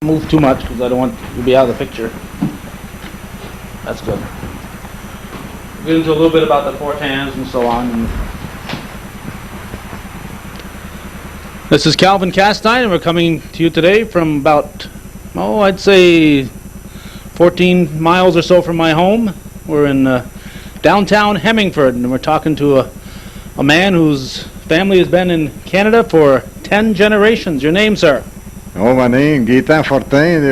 Move too much because I don't want to be out of the picture. That's good. We'll get into a little bit about the Fortins and so on. This is Calvin Castine, and we're coming to you today from about, I'd say 14 miles or so from my home. We're in downtown Hemmingford, and we're talking to a man whose family has been in Canada for 10 generations. Your name, sir? Oh, my name, Gaetan Fortin.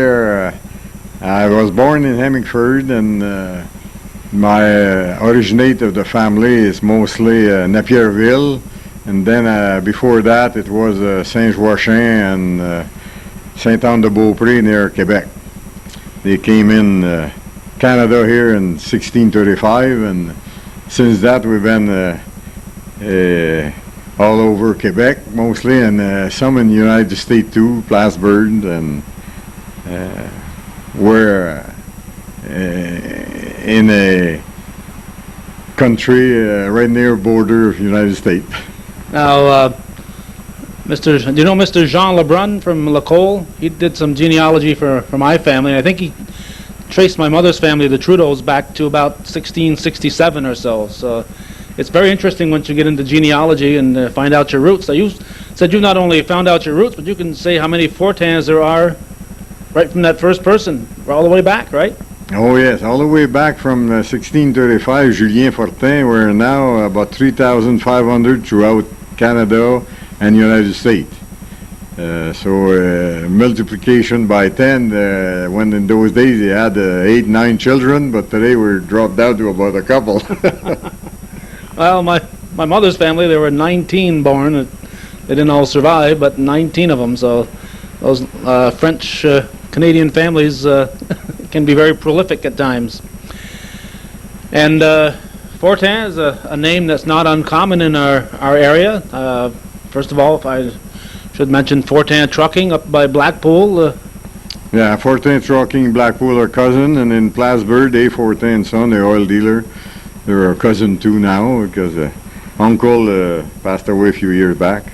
I was born in Hemmingford, and my originate of the family is mostly Napierville, and then before that it was Saint-Joachim and Saint-Anne-de-Beaupré near Quebec. They came in Canada here in 1635, and since that we've been all over Quebec mostly, and some in the United States too, Plattsburgh, and we're in a country right near border of the United States. Now, do you know Mr. Jean Lebrun from Lacole? He did some genealogy for my family. I think he traced my mother's family, the Trudeaus, back to about 1667 or so. So it's very interesting once you get into genealogy and find out your roots. So you said you not only found out your roots, but you can say how many Fortins there are right from that first person, all the way back, right? Oh yes, all the way back from 1635, Julien Fortin. We're now about 3,500 throughout Canada and United States. So multiplication by 10, when in those days they had 8, 9 children, but today we're dropped down to about a couple. Well, my mother's family, there were 19 born. They didn't all survive, but 19 of them. So those French Canadian families can be very prolific at times. And Fortin is a name that's not uncommon in our area. First of all, if I should mention Fortin Trucking up by Blackpool. Yeah, Fortin Trucking, Blackpool are cousin, and in Plattsburgh, Dave Fortin son, the oil dealer. They're our cousin too now, because uncle passed away a few years back.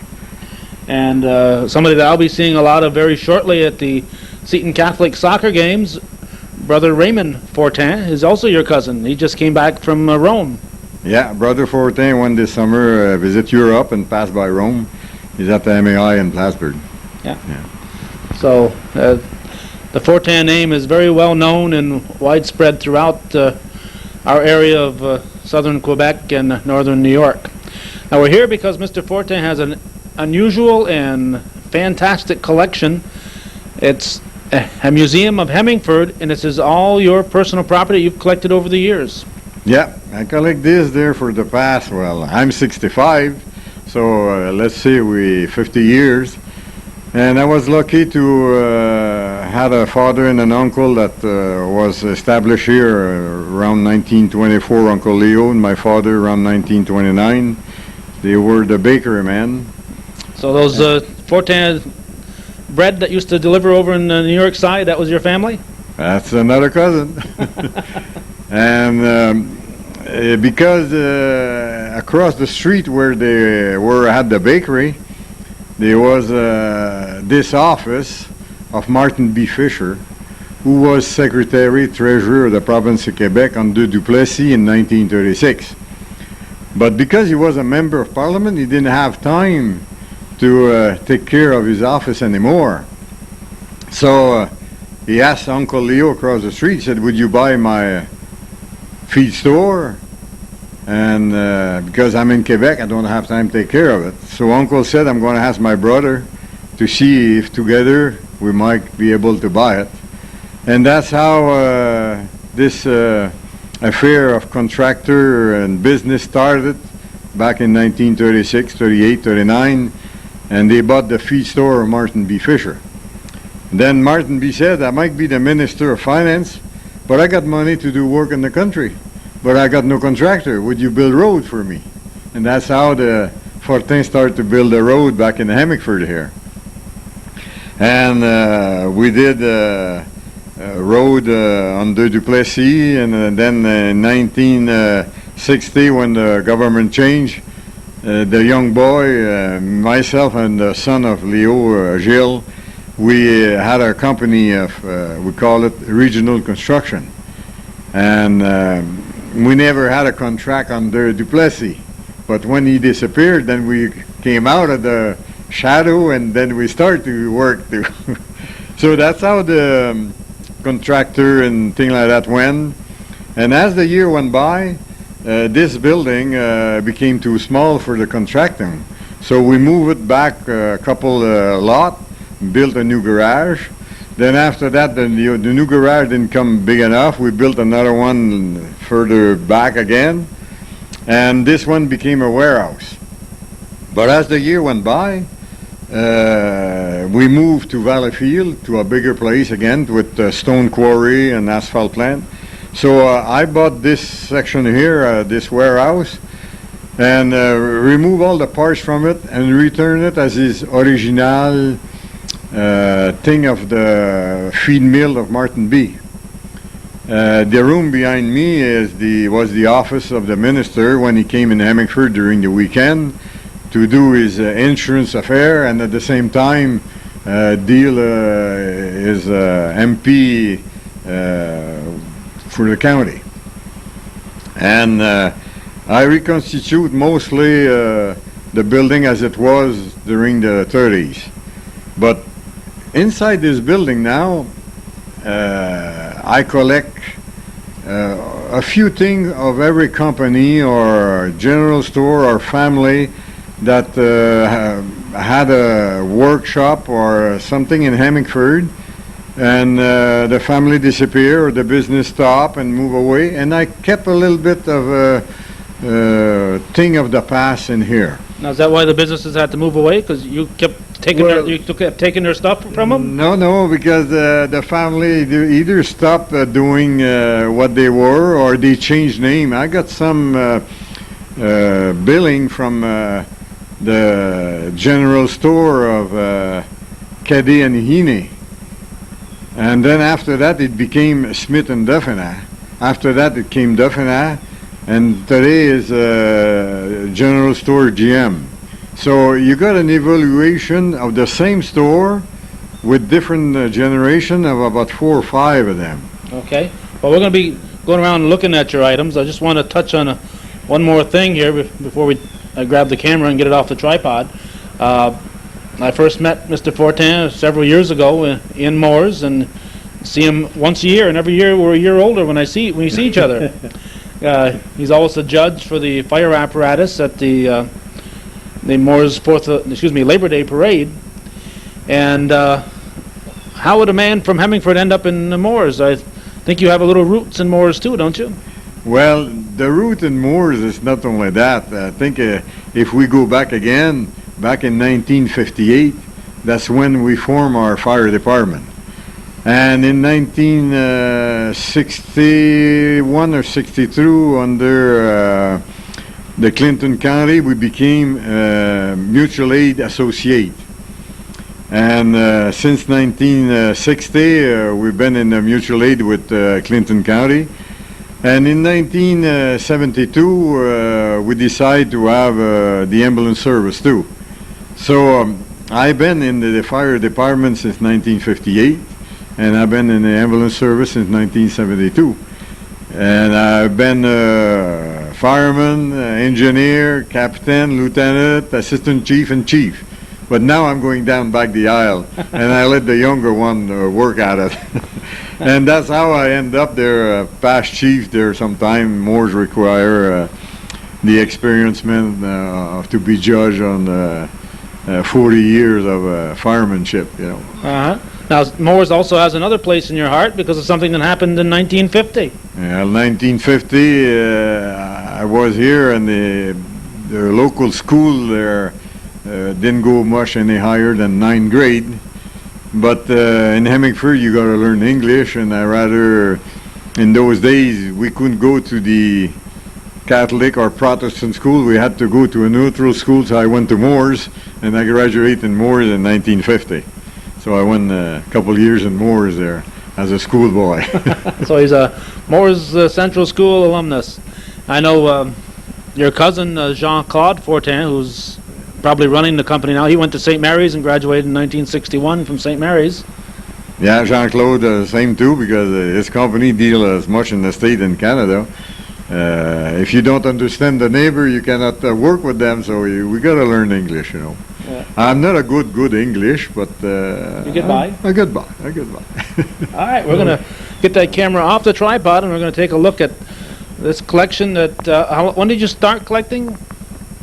And somebody that I'll be seeing a lot of very shortly at the Seton Catholic soccer games, Brother Raymond Fortin is also your cousin. He just came back from Rome. Yeah, Brother Fortin went this summer visit Europe and passed by Rome. He's at the MAI in Plattsburgh. Yeah. So the Fortin name is very well known and widespread throughout our area of southern Quebec and northern New York. Now we're here because Mr. Fortin has an unusual and fantastic collection. It's a museum of Hemmingford, and this is all your personal property you've collected over the years. Yeah, I collect this there for the past, well, I'm 65, so let's say 50 years. And I was lucky to had a father and an uncle that was established here around 1924, Uncle Leo, and my father around 1929. They were the bakery men. So those Fortin bread that used to deliver over in the New York side, that was your family? That's another cousin. And because across the street where they had the bakery, there was this office of Martin B. Fisher, who was Secretary Treasurer of the province of Quebec under Duplessis in 1936. But because he was a member of Parliament, he didn't have time to take care of his office anymore. So he asked Uncle Leo across the street, he said, would you buy my feed store? And because I'm in Quebec, I don't have time to take care of it. So Uncle said, I'm going to ask my brother to see if together we might be able to buy it. And that's how this affair of contractor and business started back in 1936, 38, 39. And they bought the feed store of Martin B. Fisher. Then Martin B. said, I might be the Minister of Finance, but I got money to do work in the country. But I got no contractor. Would you build road for me? And that's how the Fortin started to build a road back in Hemmingford here. And we did a road under Duplessis, and then in 1960, when the government changed, the young boy, myself and the son of Leo, Gilles, we had a company of, we call it regional construction. And we never had a contract under Duplessis. But when he disappeared, then we came out of the shadow and then we started to work too. So that's how the contractor and thing like that went. And as the year went by, this building became too small for the contracting. So we moved it back a couple lot, built a new garage. Then after that, the new garage didn't come big enough. We built another one further back again. And this one became a warehouse. But as the year went by, we moved to Valleyfield, to a bigger place again, with stone quarry and asphalt plant. So I bought this section here, this warehouse, and remove all the parts from it and return it as is original thing of the feed mill of Martin B. The room behind me was the office of the minister when he came in Hemmingford during the weekend to do his insurance affair, and at the same time deal his MP for the county. And I reconstitute mostly the building as it was during the 30s. But inside this building now, I collect a few things of every company or general store or family that had a workshop or something in Hemmingford, and the family disappeared or the business stopped and moved away, and I kept a little bit of a thing of the past in here. Now, is that why the businesses had to move away? Because you kept taking taking their stuff from them? No, because the family either stopped doing what they were or they changed name. I got some billing from the general store of Gaetan and Hine. And then after that it became Smith and Duffina. After that it came Duffina, and today is general store GM. So you got an evaluation of the same store with different generation of about 4 or 5 of them. Okay. Well, we're going to be going around and looking at your items. I just want to touch on one more thing here before I grab the camera and get it off the tripod. I first met Mr. Fortin several years ago in Moores, and see him once a year, and every year we're a year older when we see each other. He's also a judge for the fire apparatus at the Moores Labor Day parade. And how would a man from Hemmingford end up in the Moores? I think you have a little roots in Moores too, don't you? Well, the root in Moores is not only that. I think if we go back again, back in 1958, that's when we formed our fire department. And in 1961 or 62, under the Clinton County, we became mutual aid associate. And since 1960, we've been in a mutual aid with Clinton County. And in 1972, we decided to have the ambulance service too. So I've been in the fire department since 1958, and I've been in the ambulance service since 1972. And I've been fireman, engineer, captain, lieutenant, assistant chief, and chief. But now I'm going down back the aisle, and I let the younger one work at it. And that's how I end up there, past chief there sometime. Moores require the experienced men to be judged on 40 years of firemanship, you know. Uh-huh. Now, Moores also has another place in your heart because of something that happened in 1950. Yeah, 1950, I was here, and the local school there didn't go much any higher than 9th grade. But in Hemmingford, you got to learn English, and I rather, in those days, we couldn't go to the Catholic or Protestant school. We had to go to a neutral school, so I went to Moores, and I graduated in Moores in 1950. So I went a couple of years in Moores there as a schoolboy. So he's a Moores Central School alumnus. I know your cousin, Jean-Claude Fortin, who's probably running the company now. He went to St. Mary's and graduated in 1961 from St. Mary's. Yeah, Jean-Claude, same too, because his company deals as much in the States and Canada. If you don't understand the neighbor, you cannot work with them, so we got to learn English, you know. Yeah. I'm not a good English, but you get by? I get by. All right, we're going to get that camera off the tripod, and we're going to take a look at this collection that, when did you start collecting?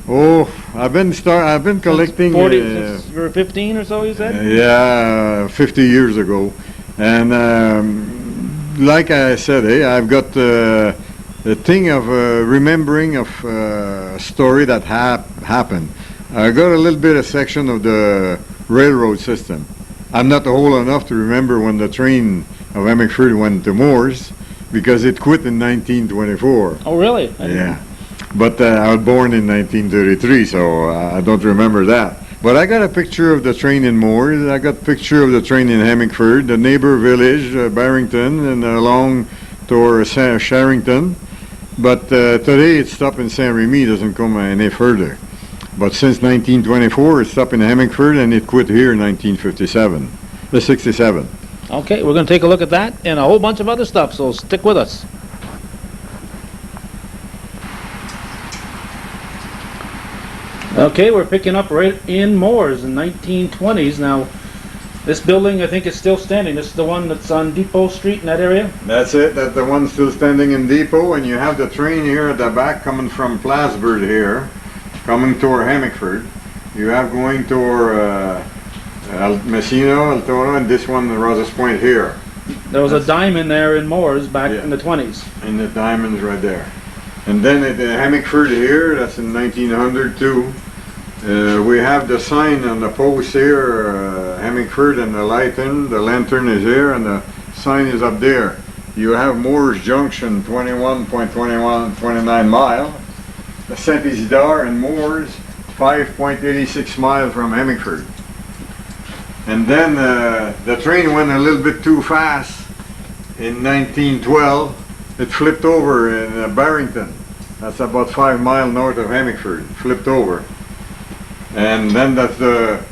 Oh, I've been collecting. 40, since you were 15 or so, you said? Yeah, 50 years ago. And like I said, I've got the thing of remembering of a story that happened. I got a little bit of section of the railroad system. I'm not old enough to remember when the train of Hemmingford went to Moores, because it quit in 1924. Oh, really? Yeah. But I was born in 1933, so I don't remember that. But I got a picture of the train in Moores. I got a picture of the train in Hemmingford, the neighbor village, Barrington, and along to Sherrington. But today it stopped in Saint-Remy, doesn't come any further. But since 1924, it stopped in Hemmingford, and it quit here in 1957, 67. Okay, we're going to take a look at that and a whole bunch of other stuff, so stick with us. Okay, we're picking up right in Moores in 1920s. Now, this building, I think, is still standing. This is the one that's on Depot Street in that area? That's it. That's the one still standing in Depot, and you have the train here at the back coming from Plattsburgh here, coming toward Hemmingford. You have going toward Messina, El Toro, and this one, Rosas Point here. There was a diamond there in Moores back in the 20s. And the diamond's right there. And then at Hemmingford here, that's in 1900 too. We have the sign on the post here, Hemmingford, and the lantern is here, and the sign is up there. You have Moores Junction, 21.29 mile. Saint Isidore and Moores, 5.86 miles from Hemmingford. And then the train went a little bit too fast in 1912. It flipped over in Barrington. That's about 5 miles north of Hemmingford. Flipped over. And then that's the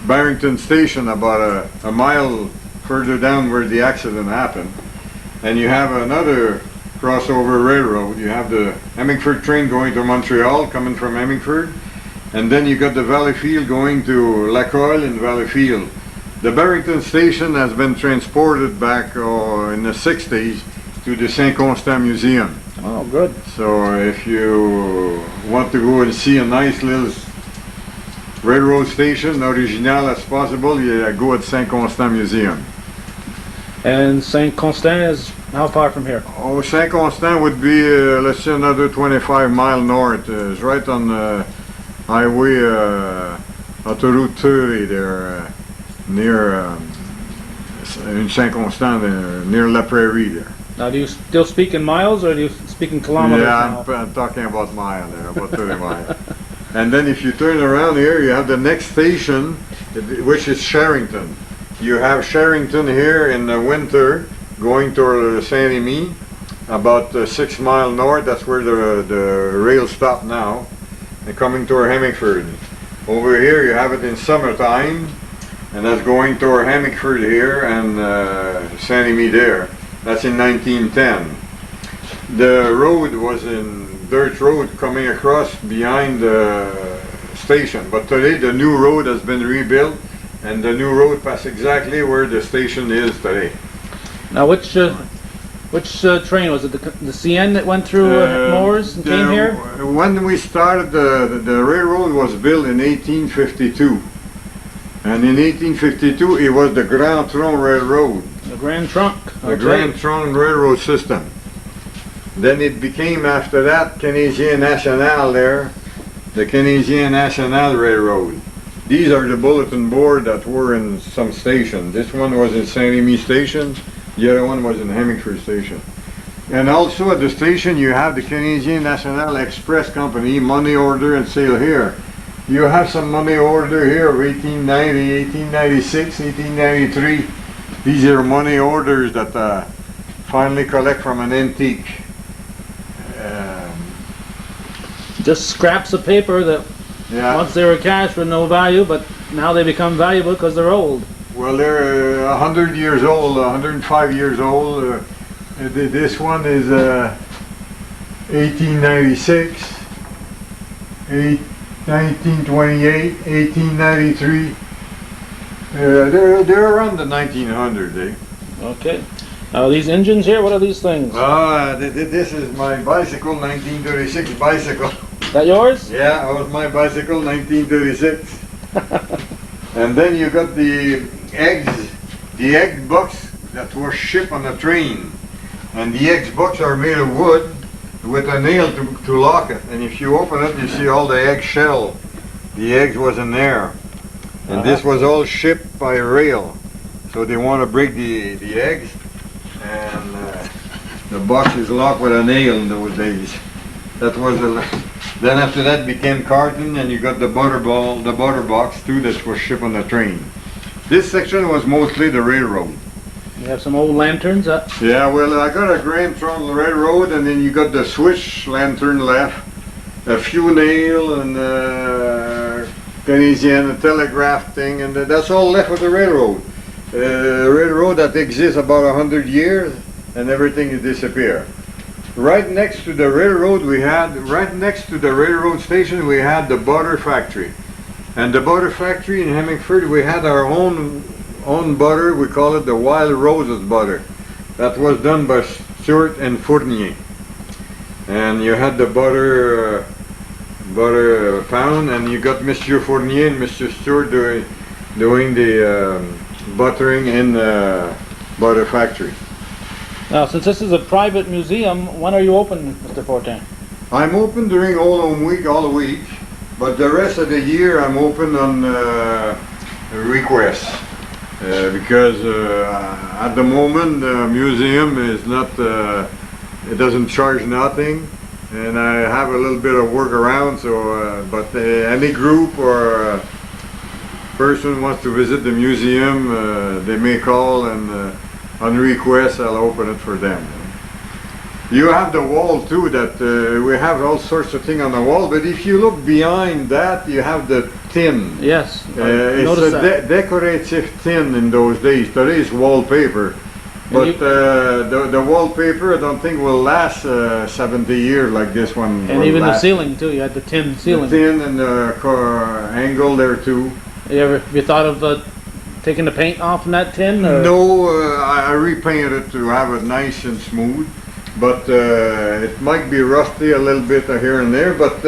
Barrington station, about a mile further down where the accident happened. And you have another crossover railroad. You have the Hemmingford train going to Montreal, coming from Hemmingford. And then you got the Valleyfield going to Lacolle in Valleyfield. The Barrington station has been transported back in the 60s to the Saint-Constant Museum. Oh, good. So if you want to go and see a nice little railroad station, original as possible, you go at Saint-Constant Museum. And Saint-Constant is how far from here? Oh, Saint-Constant would be, let's say, another 25 miles north. It's right on the highway, Autoroute 30 there, near in Saint-Constant, near La Prairie there. Now, do you still speak in miles, or do you speak in kilometers? Yeah, I'm talking about mile there, about 30 miles. And then if you turn around here, you have the next station, which is Sherrington. You have Sherrington here in the winter, going toward Saint-Remy, about 6 miles north. That's where the rail stop now, and coming toward Hemmingford. Over here, you have it in summertime, and that's going toward Hemmingford here and Saint-Remy there. That's in 1910. The road was in dirt road coming across behind the station, but today the new road has been rebuilt, and the new road passes exactly where the station is today. Now, which train was it? The CN that went through Moores and came here? When we started, the railroad was built in 1852, and in 1852 it was the Grand Trunk Railroad. The Grand Trunk. The Grand Trunk Railroad system. Then it became, after that, Canadien National there, the Canadien National Railroad. These are the bulletin board that were in some stations. This one was in Saint-Remy station, the other one was in Hemmingford station. And also at the station you have the Canadien National Express Company, money order and sale here. You have some money order here of 1890, 1896, 1893. These are money orders that finally collect from an antique. Just scraps of paper that Yeah. Once they were cash for no value, but now they become valuable because they're old. Well, they're 100 years old, 105 years old. This one is 1896, 1928, 1893. They're around the 1900s, eh? Okay. Now these engines here, what are these things? This is my bicycle, 1936 bicycle. Is that yours? Yeah, it was my bicycle, 1936. And then you got the egg box that was shipped on a train. And the egg box are made of wood with a nail to lock it. And if you open it, you see all the egg shell. The eggs was in there. And this was all shipped by rail. So they want to break the eggs. And the box is locked with a nail in those days. That was then after that became carton, and you got the butter box too that was shipped on the train. This section was mostly the railroad. You have some old lanterns. Yeah, well, I got a Grand Trunk Railroad, and then you got the switch lantern left, a few nail, and Canadian telegraph thing, and that's all left of the railroad. Railroad that exists about 100 years, and everything is disappeared. Right next to the railroad right next to the railroad station, we had the butter factory. And the butter factory in Hemmingford, we had our own butter. We call it the Wild Roses butter. That was done by Stewart and Fortin. And you had the butter pound, and you got Mr. Fournier and Mr. Stewart doing the buttering in the butter factory. Now, since this is a private museum, when are you open, Mr. Fortin? I'm open during Old Home Week all week, but the rest of the year I'm open on request. Because at the moment the museum is not, it doesn't charge nothing, and I have a little bit of work around, so, but any group or person wants to visit the museum, they may call, and on request I'll open it for them. You have the wall too, that we have all sorts of things on the wall, but if you look behind that, you have the tin. Yes, it's a decorative tin in those days. Today is wallpaper, but the wallpaper I don't think will last 70 years like this one. And even the ceiling too, you had the tin ceiling. The tin and the angle there too. Have you thought of taking the paint off in that tin? Or? No, I repainted it to have it nice and smooth. But it might be rusty a little bit here and there, but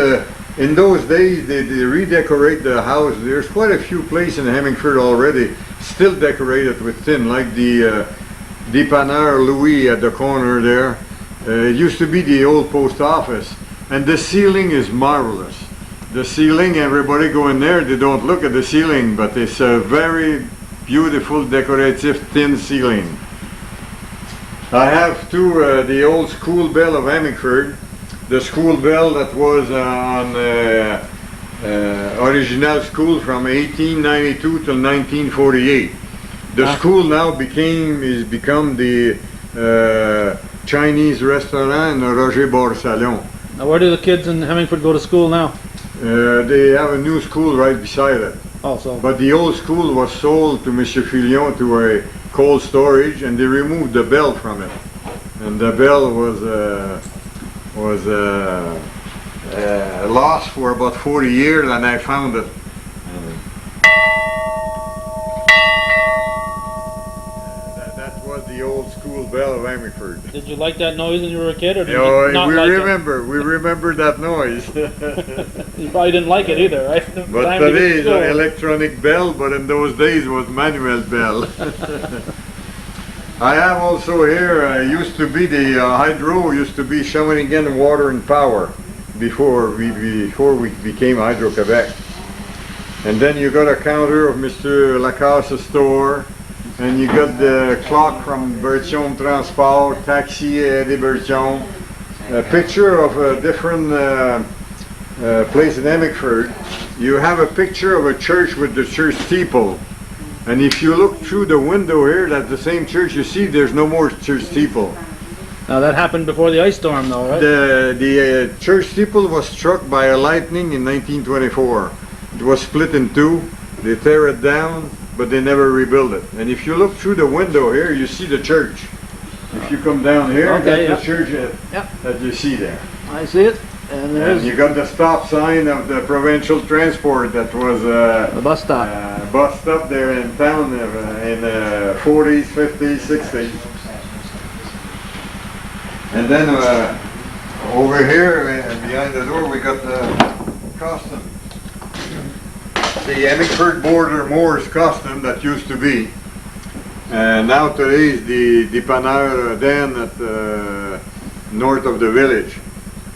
in those days they redecorate the house. There's quite a few places in Hemmingford already still decorated with tin, like the Dépanneur Louis at the corner there. It used to be the old post office, and the ceiling is marvelous. The ceiling, everybody go in there, they don't look at the ceiling, but it's a very beautiful decorative tin ceiling. I have too the old school bell of Hemmingford, the school bell that was on original school from 1892 till 1948. The school now become the Chinese restaurant in Roger Bar Salon. Now, where do the kids in Hemmingford go to school now? They have a new school right beside it. Also. But the old school was sold to Monsieur Filion to a cold storage, and they removed the bell from it. And the bell was lost for about 40 years, and I found it. That was the old school bell of Hemmingford. Did you like that noise when you were a kid, or did you not we like remember that noise. it? You probably didn't like it either, right? But today is an electronic bell, but in those days it was manual bell. I have also here, used to be the hydro, used to be Shawinigan Water and Power before we became Hydro-Quebec. And then you got a counter of Mr. Lacasse's store, and you got the clock from Berthiaume Transport, Taxi Eddie Berthiaume, a picture of a different place in Hemmingford. You have a picture of a church with the church steeple. And if you look through the window here, that's the same church you see, there's no more church steeple. Now that happened before the ice storm, though, right? The church steeple was struck by a lightning in 1924. It was split in two. They tear it down, but they never rebuild it. And if you look through the window here, you see the church. If you come down here, Okay, that's the church that you see there. I see it. And there's You got the stop sign of the provincial transport that was the bus stop. bus stop there in town in the 40s, 50s, 60s. And then over here behind the door we got the custom. The Hemmingford Border Moors custom that used to be. Now today is the dépanneur Den at north of the village.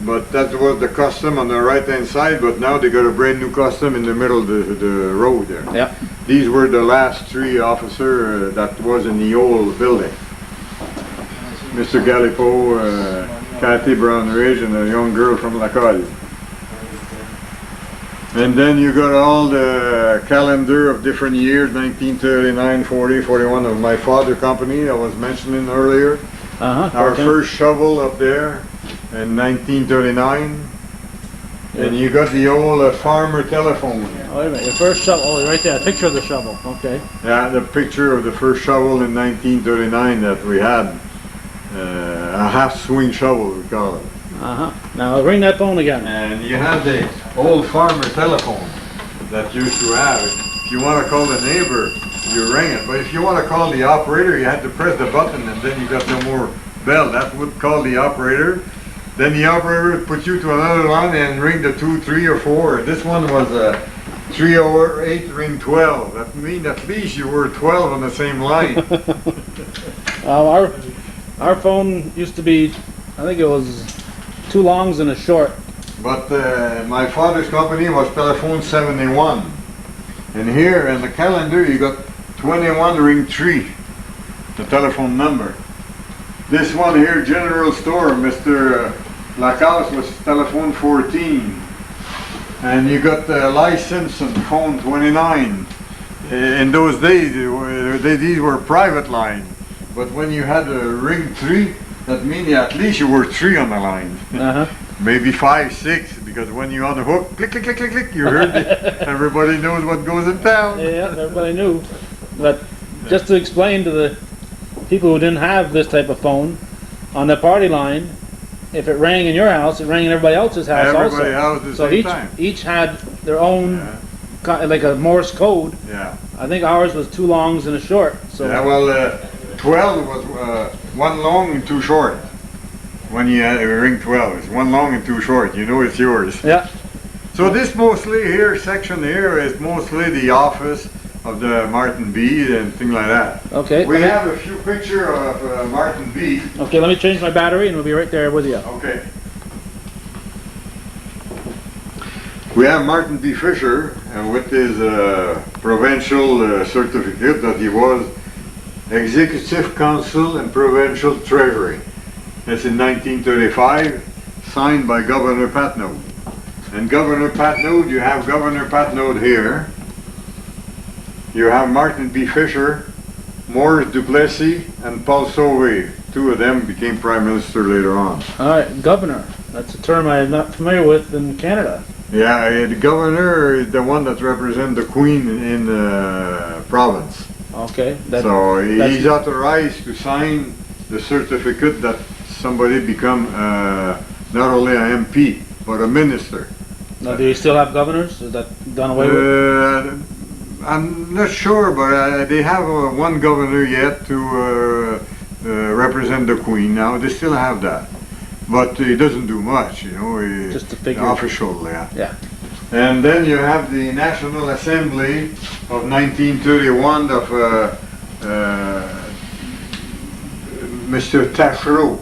But that was the custom on the right hand side, but now they got a brand new custom in the middle of the road there. Yeah. These were the last three officers that was in the old building. Mr. Gallipo, Cathy Brownridge, and a young girl from La Colle. And then you got all the calendar of different years, 1939, 40, 41 of my father company I was mentioning earlier. Our first shovel up there in 1939. And you got the old farmer telephone. Oh, wait a minute, your first shovel, oh, right there, a picture of the shovel, okay. Yeah, the picture of the first shovel in 1939 that we had. A half-swing shovel, we call it. Now ring that phone again. And you had the old farmer telephone that used to have. If you want to call the neighbor, you ring it. But if you want to call the operator, you had to press the button and then you got no more bell. That would call the operator. Then the operator would put you to another line and ring the 2, 3, or 4. This one was 308, ring 12. That means at least you were 12 on the same line. Our phone used to be, I think it was 2 longs and a short. But my father's company was telephone 71. And here in the calendar you got 21 ring 3, the telephone number. This one here, General Store, Mr. Lacasse, was telephone 14. And you got Eli Simpson, phone 29. In those days, these were private lines. But when you had a ring 3, that means at least you were 3 on the line. Maybe 5, 6, because when you're on the hook, click, click, click, click, click, you heard it. Everybody knows what goes in town. Yeah, everybody knew. But just to explain to the people who didn't have this type of phone, on the party line, if it rang in your house, it rang in everybody else's house also. Everybody else at the same time. Each had their own, like a Morse code. Yeah. I think ours was 2 longs and a short. So yeah, well, 12 was 1 long and 2 short. When you ring 12, it's 1 long and 2 short. You know it's yours. Yeah. So this mostly here, section here, is mostly the office of the Martin B and things like that. Okay. We have a few pictures of Martin B. Okay, let me change my battery and we'll be right there with you. Okay. We have Martin B. Fisher with his provincial certificate that he was Executive Council and Provincial Treasury. That's in 1935, signed by Governor Patnaud. And Governor Patnaud, you have Governor Patnaud here. You have Martin B. Fisher, Maurice Duplessis, and Paul Sauvé. 2 of them became Prime Minister later on. All right, Governor. That's a term I'm not familiar with in Canada. Yeah, the Governor is the one that represents the Queen in the province. Okay. So he's authorized to sign the certificate that somebody become not only an MP, but a minister. Now, do you still have governors? Is that done away with? I'm not sure, but they have one governor yet to represent the Queen now. They still have that. But he doesn't do much, you know. Just a figure. Official, yeah. Yeah. And then you have the National Assembly of 1931 of Mr. Taschereau.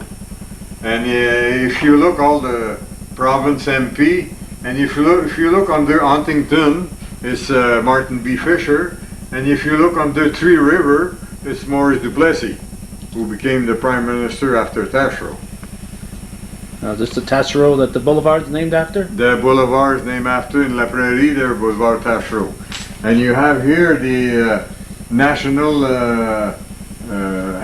And if you look all the province MP, and if you look under Huntington, it's Martin B. Fisher, and if you look under Three River, it's Maurice Duplessis, who became the Prime Minister after Taschereau. Now, is this the Taschereau that the boulevard's named after? The boulevard is named after, in La Prairie, there Boulevard Taschereau. And you have here the National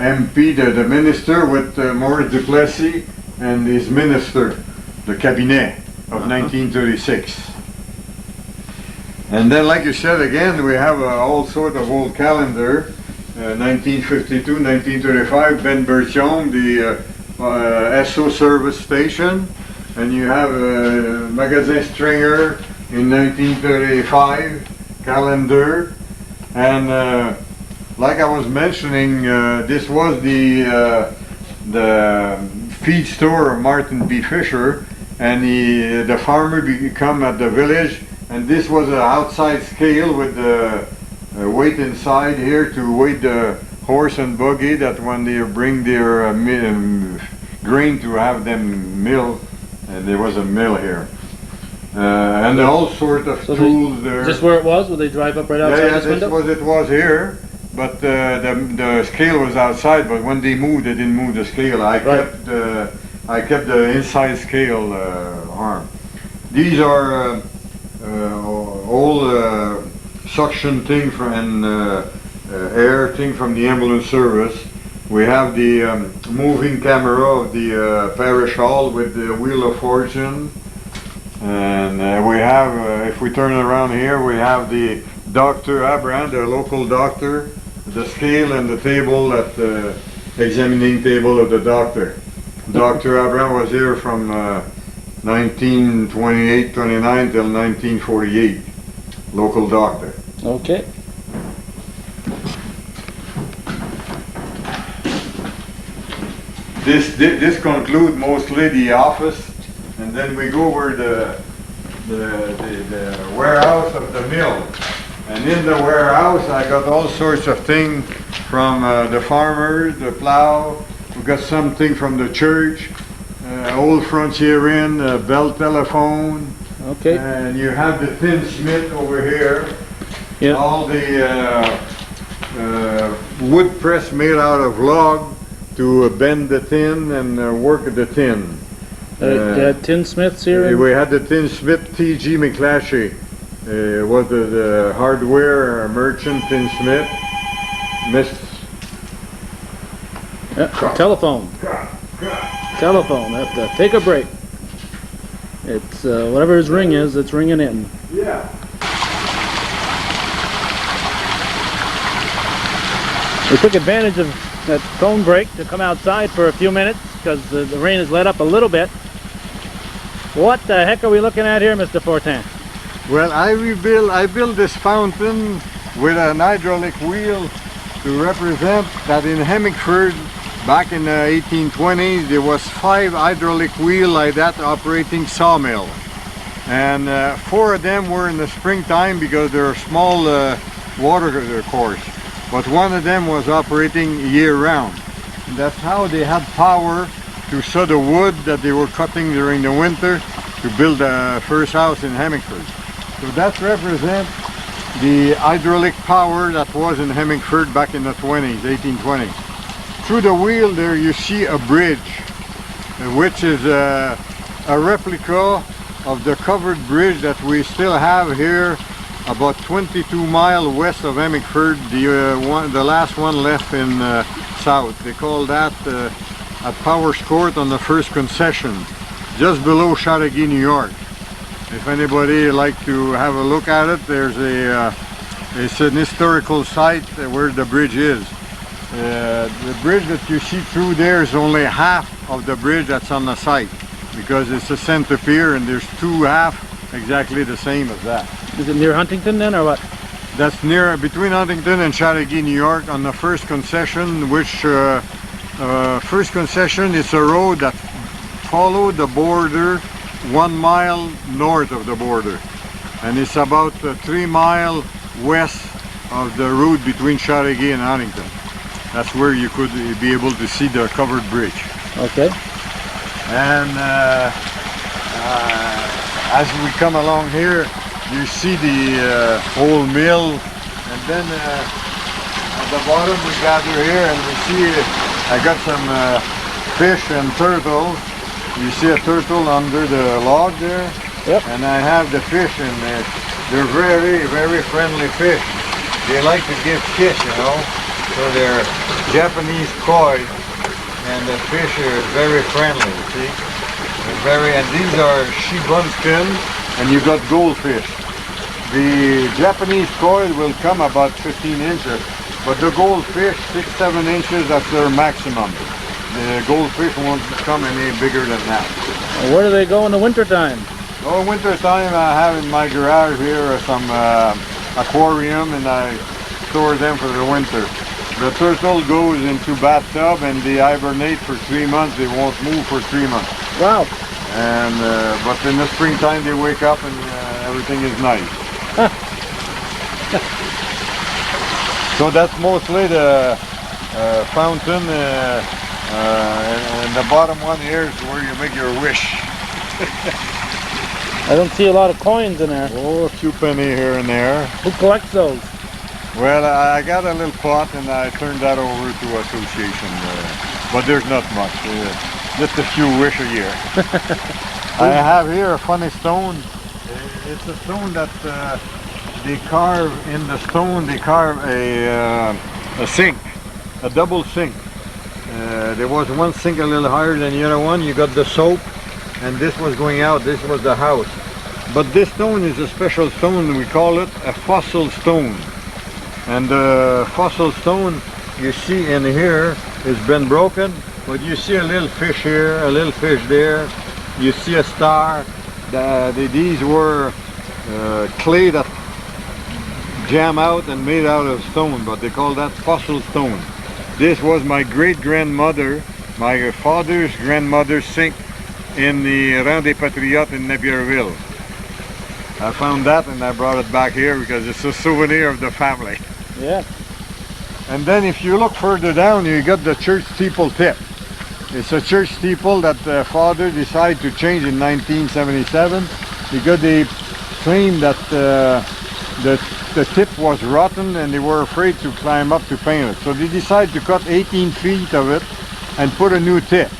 MP, the minister, with Maurice Duplessis and his minister, the cabinet of 1936. And then, like you said again, we have all sort of old calendar. 1952, 1935, Ben Berthiaume, the Esso service station. And you have Magazin Stringer in 1935, calendar. And like I was mentioning, this was the feed store of Martin B. Fisher. And the farmer come at the village. And this was an outside scale with the weight inside here to weigh the horse and buggy that when they bring their grain to have them mill, there was a mill here. And all sort of tools there. Is this where it was? Would they drive up right outside this window? It was here, but the scale was outside, but when they moved, they didn't move the scale. I kept the inside scale arm. These are old suction thing and air thing from the ambulance service. We have the moving camera of the parish hall with the wheel of fortune, and we have, if we turn it around here, we have the Dr. Abraham, the local doctor, the scale and the table, that examining table of the doctor. Dr. Abraham was here from 1928-29 till 1948, local doctor. Okay. This concludes mostly the office, and then we go over the warehouse of the mill. And in the warehouse, I got all sorts of things from the farmers, the plow. We got something from the church, old Frontier Inn, Bell telephone. Okay. And you have the tinsmith over here. Yeah. All the wood press made out of log to bend the tin and work the tin. Tinsmiths here? We had the tinsmith T.G. McClatchy. Was the hardware merchant tinsmith. Telephone. Telephone. I have to take a break. It's whatever his ring is, it's ringing in. Yeah. We took advantage of that phone break to come outside for a few minutes because the rain has let up a little bit. What the heck are we looking at here, Mr. Fortin? Well, I built this fountain with an hydraulic wheel to represent that in Hemmingford, back in the 1820s, there was 5 hydraulic wheels like that operating sawmill. And 4 of them were in the springtime because they're small water course. But 1 of them was operating year-round. That's how they had power to saw the wood that they were cutting during the winter to build the first house in Hemmingford. So that represents the hydraulic power that was in Hemmingford back in the 1820s. Through the wheel there you see a bridge, which is a replica of the covered bridge that we still have here about 22 miles west of Hemmingford, the last one left in south. They call that at Powers Court on the first concession, just below Chateauguay, New York. If anybody like to have a look at it, there's it's an historical site where the bridge is. The bridge that you see through there is only half of the bridge that's on the site, because it's a center pier and there's 2 half exactly the same as that. Is it near Huntington then, or what? That's near, between Huntington and Chateauguay, New York, on the first concession, which first concession is a road that followed the border 1 mile north of the border. And it's about 3 miles west of the road between Chateauguay and Huntington. That's where you could be able to see the covered bridge. Okay. And as we come along here, you see the whole mill, and then at the bottom we gather here and we see I got some fish and turtles. You see a turtle under the log there? Yep. And I have the fish in there. They're very, very friendly fish. They like to give kiss, you know. So they're Japanese koi, and the fish are very friendly, see? And these are shibun fin, and you got goldfish. The Japanese koi will come about 15 inches, but the goldfish, 6-7 inches, that's their maximum. The goldfish won't come any bigger than that. Where do they go in the wintertime? Oh, winter time I have in my garage here some aquarium, and I store them for the winter. The turtle goes into bathtub and they hibernate for 3 months. They won't move for 3 months. Wow. And but in the springtime they wake up and everything is nice. So that's mostly the fountain, and the bottom one here is where you make your wish. I don't see a lot of coins in there. Oh, a few penny here and there. Who collects those? Well, I got a little pot and I turned that over to association, but there's not much. Just a few wish a year. I have here a funny stone. It's a stone that they carve in the stone. They carve a sink, a double sink. There was one sink a little higher than the other one. You got the soap, and this was going out. This was the house. But this stone is a special stone. We call it a fossil stone. And the fossil stone you see in here has been broken, but you see a little fish here, a little fish there. You see a star. These were clay that jam out and made out of stone, but they call that fossil stone. This was my great-grandmother, my father's grandmother's sink in the Rang des Patriotes in Napierville. I found that and I brought it back here because it's a souvenir of the family. Yeah. And then if you look further down, you got the church Steeple Tip. It's a church steeple that the father decided to change in 1977 because they claimed that the tip was rotten and they were afraid to climb up to paint it. So they decided to cut 18 feet of it and put a new tip.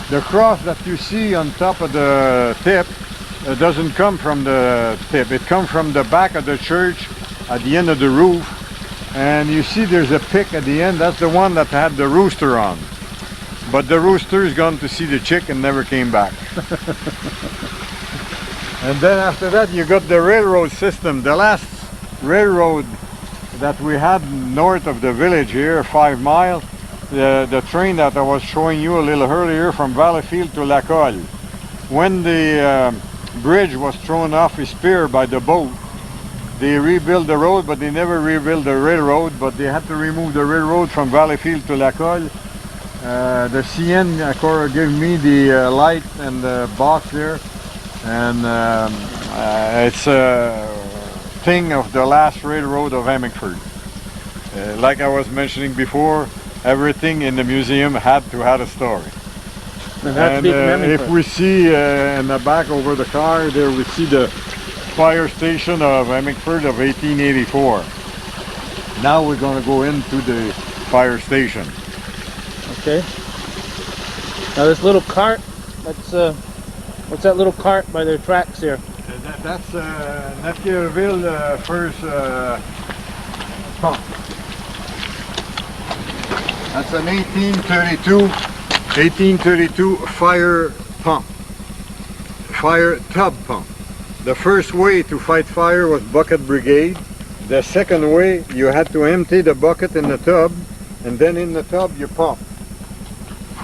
The cross that you see on top of the tip doesn't come from the tip. It comes from the back of the church at the end of the roof. And you see there's a pick at the end. That's the one that had the rooster on. But the rooster's gone to see the chick and never came back. And then after that you got the railroad system. The last railroad that we had north of the village here, 5 miles, the train that I was showing you a little earlier from Valleyfield to La Colle. When the bridge was thrown off his pier by the boat, they rebuilt the road, but they never rebuilt the railroad, but they had to remove the railroad from Valleyfield to La Colle. The CN gave me the light and the box there, and it's a thing of the last railroad of Hemmingford. Like I was mentioning before, everything in the museum had to have a story. And if we see in the back over the car there, we see the fire station of Hemmingford of 1884. Now we're going to go into the fire station. Okay. Now this little cart, that's what's that little cart by their tracks here? That's Napierville first pump. That's an 1832 fire pump, fire tub pump. The first way to fight fire was bucket brigade. The second way, you had to empty the bucket in the tub, and then in the tub you pump.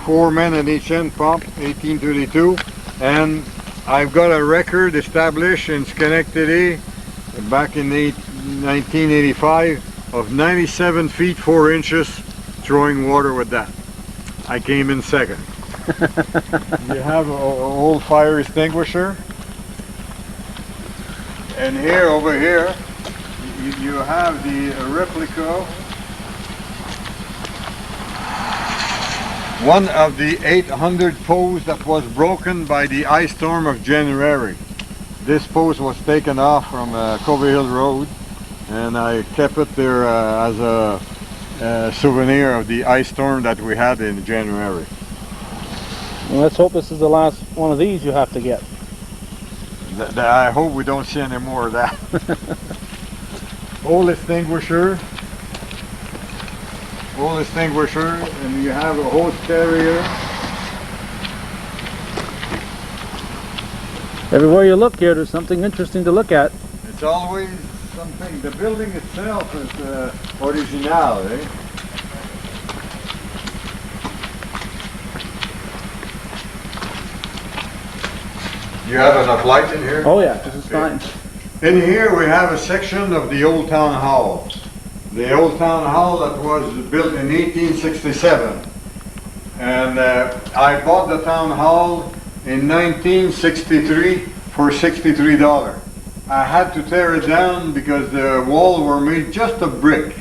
4 men at each end pump, 1832, and I've got a record established in Schenectady back in 1985 of 97 feet 4 inches throwing water with that. I came in second. You have an old fire extinguisher. And here, over here, you have the replica, one of the 800 posts that was broken by the ice storm of January. This post was taken off from Covey Hill Road, and I kept it there as a souvenir of the ice storm that we had in January. Well, let's hope this is the last one of these you have to get. I hope we don't see any more of that. Old extinguisher. hole extinguisher, and you have a hose carrier. Everywhere you look here, there's something interesting to look at. It's always something. The building itself is original, eh? You have enough light in here? Oh yeah, this is fine. In here we have a section of the Old Town Hall. The Old Town Hall that was built in 1867. And I bought the Town Hall in 1963 for $63. I had to tear it down because the walls were made just of brick.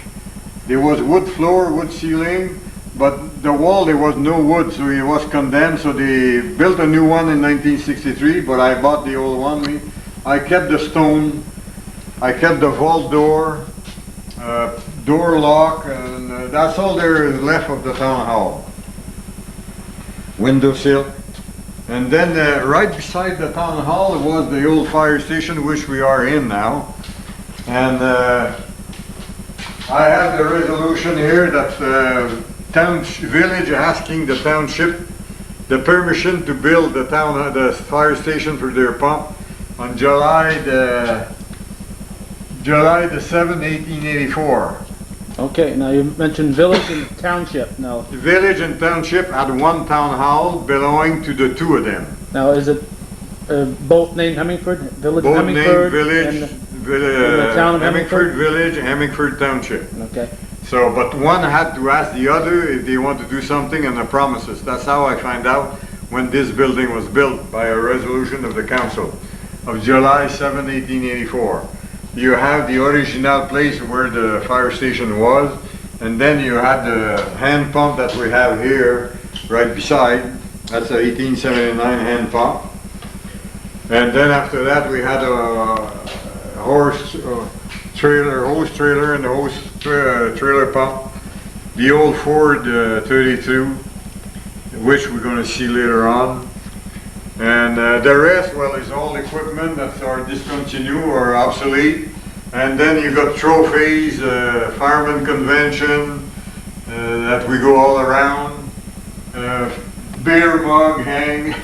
There was wood floor, wood ceiling, but the wall there was no wood, so it was condemned. So they built a new one in 1963, but I bought the old one. I kept the stone, I kept the vault door, door lock, and that's all there is left of the Town Hall. Windowsill. And then right beside the Town Hall was the old fire station, which we are in now. And I have the resolution here that the village asking the township the permission to build the fire station for their pump on July the 7th, 1884. Okay, now you mentioned village and township. Now, The village and township had one town hall belonging to the two of them. now is it both named Hemmingford? Village Both Hemmingford? named village, and the town of Hemmingford Village, Hemmingford Township. okay. So, but one had to ask the other if they want to do something on the promises. That's how I find out when this building was built by a resolution of the council of July 7, 1884. You have the original place where the fire station was, and then you had the hand pump that we have here right beside. That's a 1879 hand pump. And then after that we had a hose trailer and the hose trailer pump. The old Ford 32, which we're going to see later on. And the rest, well, is all equipment that are discontinued or obsolete. And then you got trophies, fireman convention that we go all around. Beer mug hang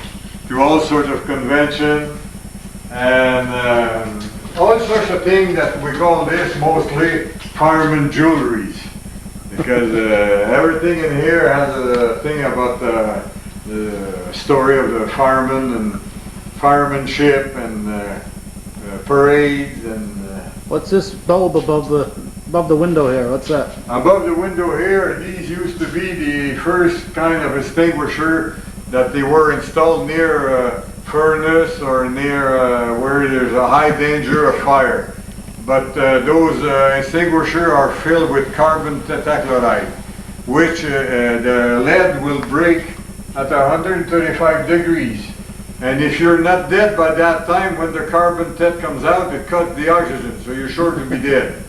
to all sorts of convention. And all sorts of things that we call this mostly fireman jewelries. Because everything in here has a thing about the story of the firemen and firemanship and parades and What's this bulb above the window here? What's that? above the window here. These used to be the first kind of extinguisher that they were installed near a furnace or near where there's a high danger of fire. But those extinguishers are filled with carbon tetrachloride, which the lead will break at 135 degrees. And if you're not dead by that time, when the carbon tet comes out, it cuts the oxygen, so you're sure to be dead.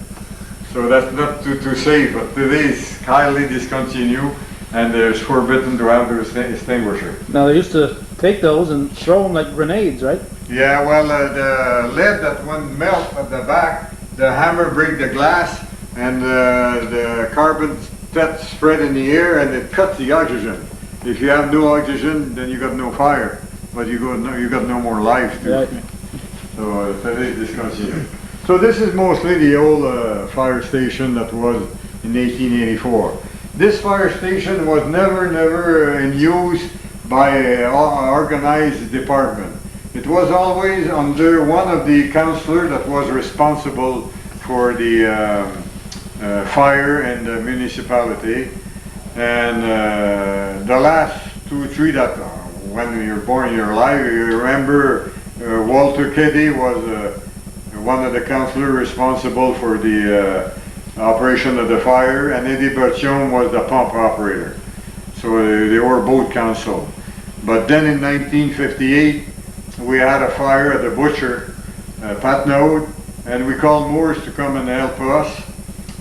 So that's not too safe, but today it's highly discontinued, and it's forbidden to have the extinguisher. Now they used to take those and throw them like grenades, right? Yeah, well, the lead that when melt at the back, the hammer break the glass, and the carbon tet spread in the air, and it cuts the oxygen. If you have no oxygen, then you got no fire. But you got no more life too. Right. So that is discontinued. So this is mostly the old fire station that was in 1884. This fire station was never in use by an organized department. It was always under one of the councillors that was responsible for the fire in the municipality. And the last 2 or 3 that when you're born in your life, you remember Walter Keddy was one of the councillors responsible for the operation of the fire, and Eddie Bertillon was the pump operator. So they were both council. But then in 1958, we had a fire at the butcher, Patnaud, and we called Moores to come and help us.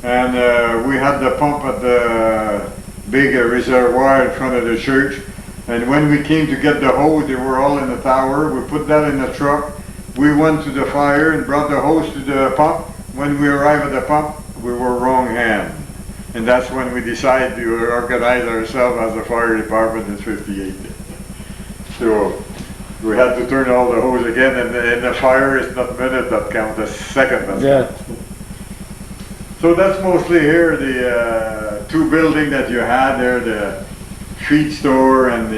And we had the pump at the big reservoir in front of the church. And when we came to get the hose, they were all in the tower. We put that in the truck. We went to the fire and brought the hose to the pump. When we arrived at the pump, we were wrong hand. And that's when we decided to organize ourselves as a fire department in '58. So we had to turn all the hose again, and in the fire it's not minute that count, the second that count. So that's mostly here, the two buildings that you had there, the feed store and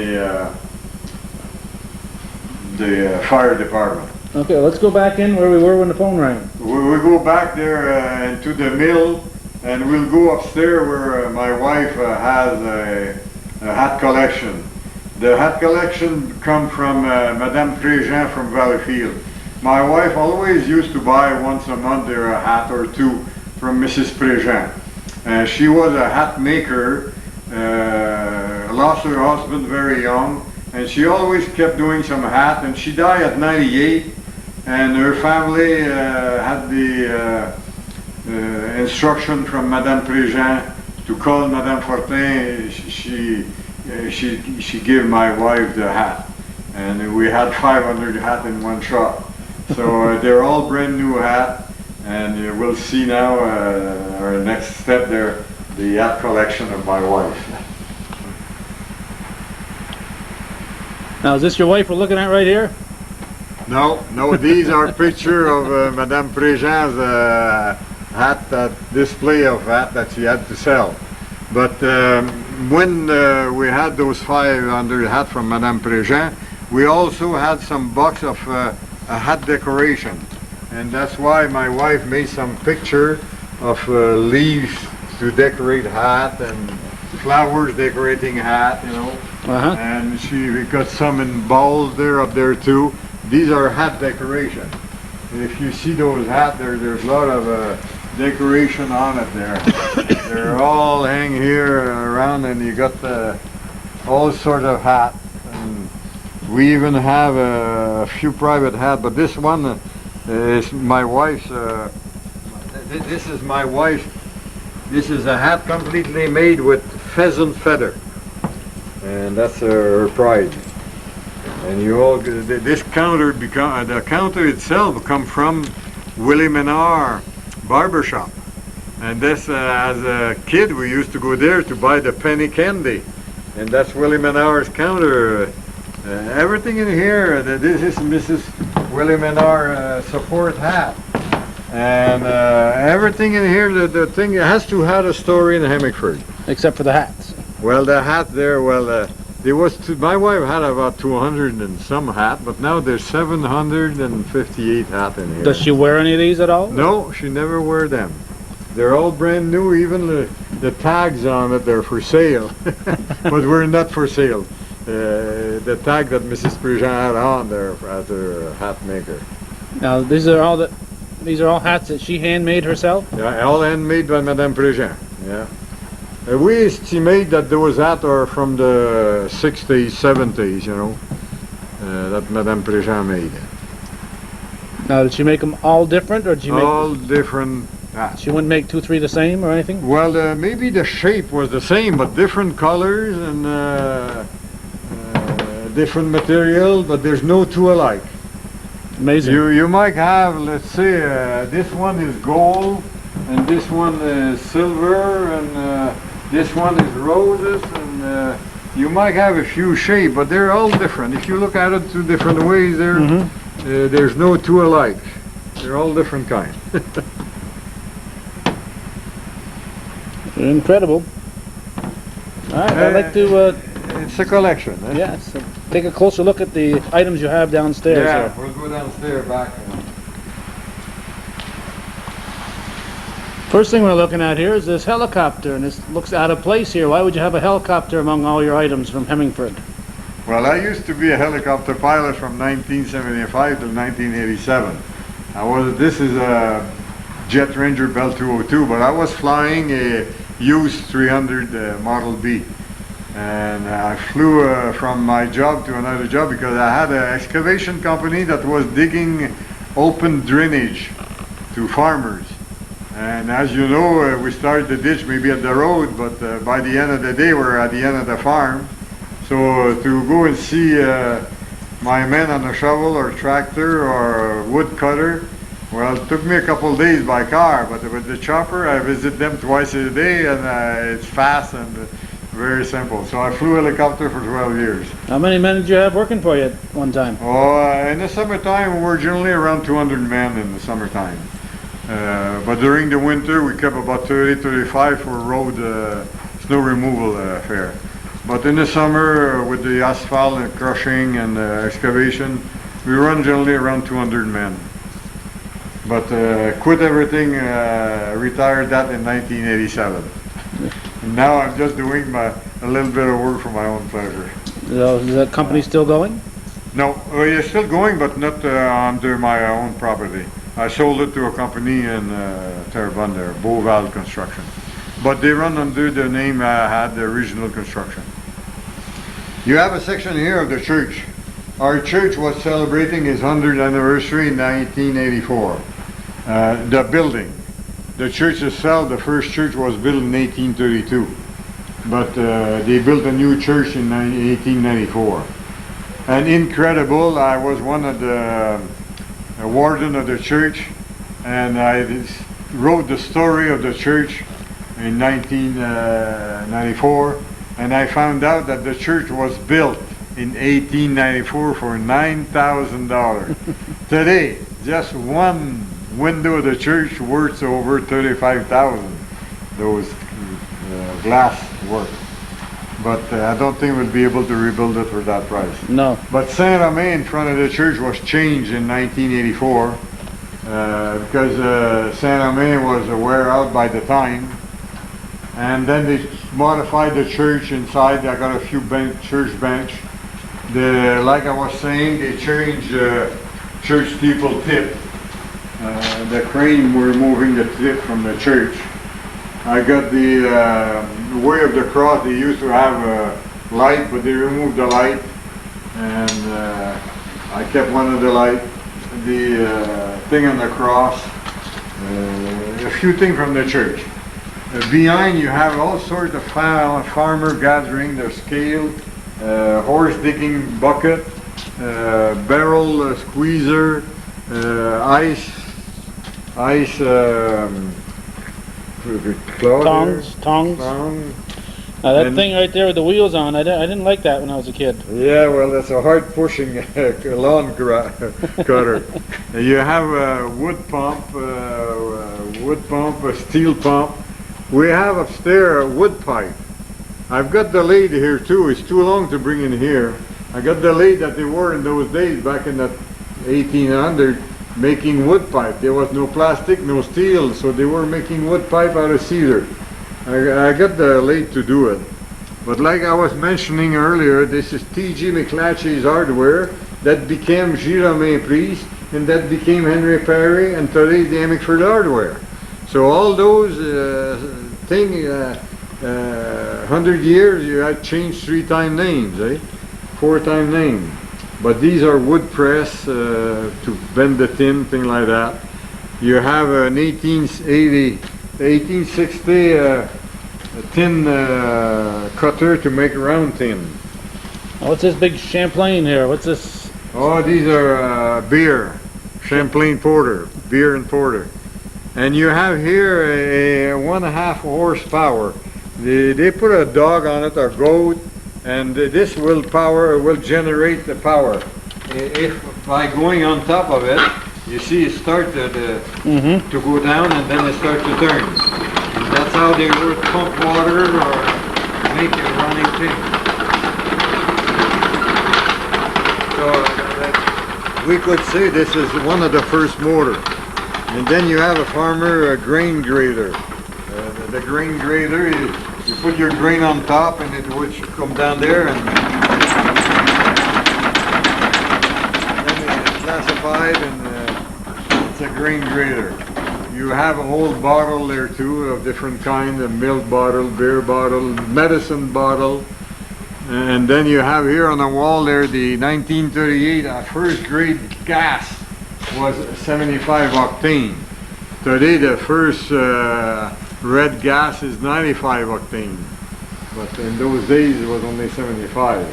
the fire department. Okay, let's go back in where we were when the phone rang. We go back there into the mill, and we'll go upstairs where my wife has a hat collection. The hat collection come from Madame Préjean from Valleyfield. My wife always used to buy once a month there a hat or two from Mrs. Préjean. She was a hat maker, lost her husband very young, and she always kept doing some hat, and she died at 98, and her family had the instruction from Madame Préjean to call Madame Fortin. She gave my wife the hat, and we had 500 hats in one shot. So they're all brand new hat. And we'll see now our next step there, the hat collection of my wife. Now, is this your wife we're looking at right here? No, these are pictures of Madame Préjean's hat, that display of hat that she had to sell. But when we had those 500 hats from Madame Préjean, we also had some box of a hat decoration. And that's why my wife made some picture of leaves to decorate hat and flowers decorating hat, you know. And we got some in balls there up there too. These are hat decoration. If you see those hats there, there's a lot of decoration on it there. They're all hang here around, and you got all sorts of hats. And we even have a few private hats, but this one is my wife's. This is my wife's. This is a hat completely made with pheasant feather, and that's her pride. And you all, this counter the counter itself come from Willie Menard barbershop, and this as a kid we used to go there to buy the penny candy, and that's Willie Menard's counter. Everything in here, this is Mrs. Willie Menard support hat, and everything in here, the thing has to have a story in Hemmingford. Except for the hats. Well, the hat there, there was my wife had about 200 and some hat, but now there's 758 hat in here. Does she wear any of these at all? No, she never wear them. They're all brand new, even the tags on it, they're for sale. But we're not for sale. The tag that Mrs. Préjean had on there as her hat maker. Now these are all hats that she handmade herself? Yeah, all handmade by Madame Préjean. Yeah. We estimate that those hats are from the 60s, 70s, you know, that Madame Préjean made. Now, did she make them all different, or did she make all different hats? She wouldn't make 2, 3 the same, or anything? Well, maybe the shape was the same, but different colors and different material, but there's no two alike. Amazing. You might have, let's say, this one is gold, and this one is silver, and this one is roses, and you might have a few shapes, but they're all different. If you look at it two different ways, there's no two alike. They're all different kinds. Incredible. All right, I'd like to... it's a collection. Eh? Yes, take a closer look at the items you have downstairs. Yeah, we'll go downstairs back. First thing we're looking at here is this helicopter, and this looks out of place here. Why would you have a helicopter among all your items from Hemmingford? Well, I used to be a helicopter pilot from 1975 to 1987. This is a Jet Ranger Bell 202, but I was flying a used 300 Model B. And I flew from my job to another job because I had an excavation company that was digging open drainage to farmers. And as you know, we started the ditch maybe at the road, but by the end of the day, we're at the end of the farm. So to go and see my men on a shovel or tractor or wood cutter Well, it took me a couple of days by car, but with the chopper, I visit them twice a day, and it's fast and very simple. So I flew helicopter for 12 years. How many men did you have working for you at one time? Oh, in the summertime, we were generally around 200 men in the summertime. But during the winter, we kept about 30, 35 for road snow removal affair. But in the summer, with the asphalt and crushing and excavation, we run generally around 200 men. But quit everything, retired that in 1987. And now I'm just doing a little bit of work for my own pleasure. So is that company still going? No, it's still going, but not under my own property. I sold it to a company in Terrebonne there, Beauval Construction. But they run under the name I had, the original construction. You have a section here of the church. Our church was celebrating its 100th anniversary in 1984. The building. The church itself, the first church was built in 1832. But they built a new church in 1894. And incredible, I was one of the warden of the church, and I wrote the story of the church in 1994, and I found out that the church was built in 1894 for $9,000. Today, just one window of the church worth over $35,000. Those glass work. But I don't think we'll be able to rebuild it for that price. No. But Saint Romain in front of the church was changed in 1984 because Saint Romain was wear out by the time. And then they modified the church inside. I got a few church bench. Like I was saying, they changed church steeple tip. The crane were moving the tip from the church. I got the way of the cross. They used to have a light, but they removed the light, and I kept one of the light. The thing on the cross, a few things from the church. Behind you have all sorts of farmer gathering, their scale, horse digging bucket, barrel squeezer, ice Tongs. That thing right there with the wheels on, I didn't like that when I was a kid. Yeah, well, that's a hard pushing lawn cutter. You have a wood pump, a steel pump. We have upstairs a wood pipe. I've got the lathe here too. It's too long to bring in here. I got the lathe that they were in those days back in the 1800, making wood pipe. There was no plastic, no steel, so they were making wood pipe out of cedar. I got the lathe to do it. But like I was mentioning earlier, this is T.G. McClatchy's hardware that became Girame Priest, and that became Henry Perry, and today's the Hemmingford hardware. So all those things, 100 years, you had changed 3-time names, 4-time names. But these are wood press to bend the tin, thing like that. You have an 1860 tin cutter to make round tin. What's this big Champlain here? What's this? Oh, these are beer, Champlain porter, beer and porter. And you have here a 1.5 horsepower. They put a dog on it, or goat, and this will generate the power. If by going on top of it, you see it start to go down, and then it starts to turn. And that's how they would pump water or make a running thing. So we could say this is one of the first motors. And then you have a farmer grain grader. The grain grader, you put your grain on top, and it would come down there, and then it's classified, and it's a grain grader. You have a whole bottle there too of different kinds, a milk bottle, beer bottle, medicine bottle. And then you have here on the wall there the 1938 first grade gas was 75 octane. Today the first red gas is 95 octane. But in those days it was only 75.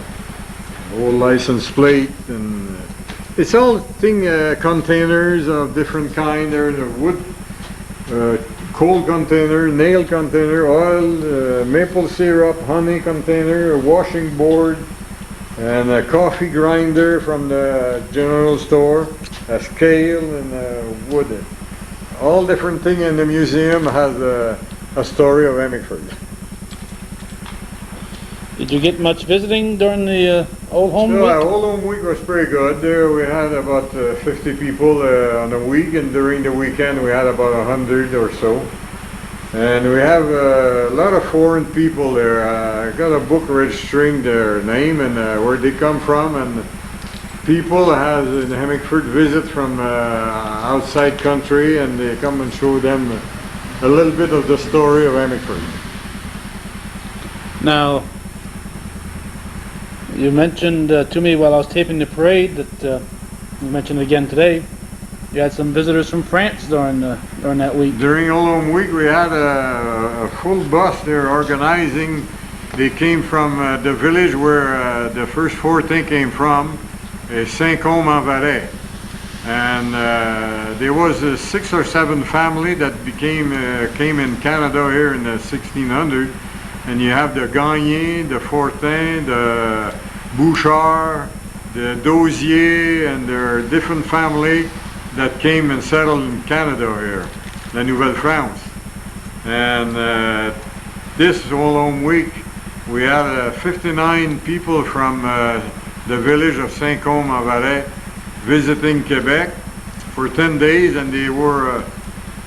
Old license plate, and It's all containers of different kind. There's a wood, coal container, nail container, oil, maple syrup, honey container, a washing board, and a coffee grinder from the general store, a scale, and a wood. All different thing in the museum has a story of Hemmingford. Did you get much visiting during the Old Home No, Week? Old Home Week was pretty good. There we had about 50 people on a week, and during the weekend we had about 100 or so. And we have a lot of foreign people there. I got a book registering their name and where they come from, and people has in Hemmingford visit from outside country, and they come and show them a little bit of the story of Hemmingford. Now, you mentioned to me while I was taping the parade that you mentioned it again today. You had some visitors from France during that week. During Old Home Week, we had a full bus there organizing. They came from the village where the first Fortin came from, Saint-Côme-en-Valais. And there was 6 or 7 family that came in Canada here in the 1600. And you have the Gaetan, the Fortin, the Bouchard, the Dozier, and there are different family that came and settled in Canada here, La Nouvelle-France. And this Old Home Week, we had 59 people from the village of Saint-Côme-en-Valais visiting Quebec for 10 days, and they were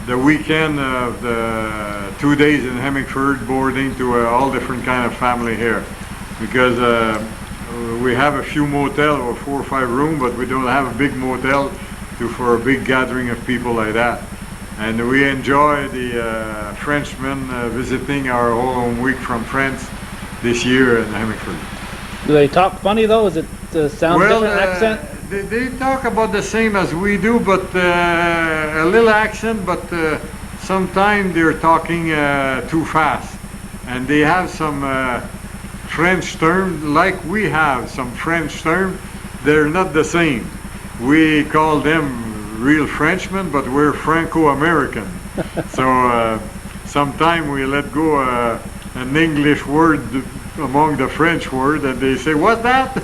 the weekend of the 2 days in Hemmingford, boarding to all different kind of family here, because we have a few motel or 4 or 5 rooms, but we don't have a big motel for a big gathering of people like that. And we enjoy the Frenchmen visiting our Old Home Week from France this year in Hemmingford. Do they talk funny though? Is it sound different accent? They talk about the same as we do, but a little accent, but sometimes they're talking too fast. And they have some French terms, like we have some French terms, they're not the same. We call them real Frenchmen, but we're Franco-American. So sometimes we let go an English word among the French word, and they say, "What's that?"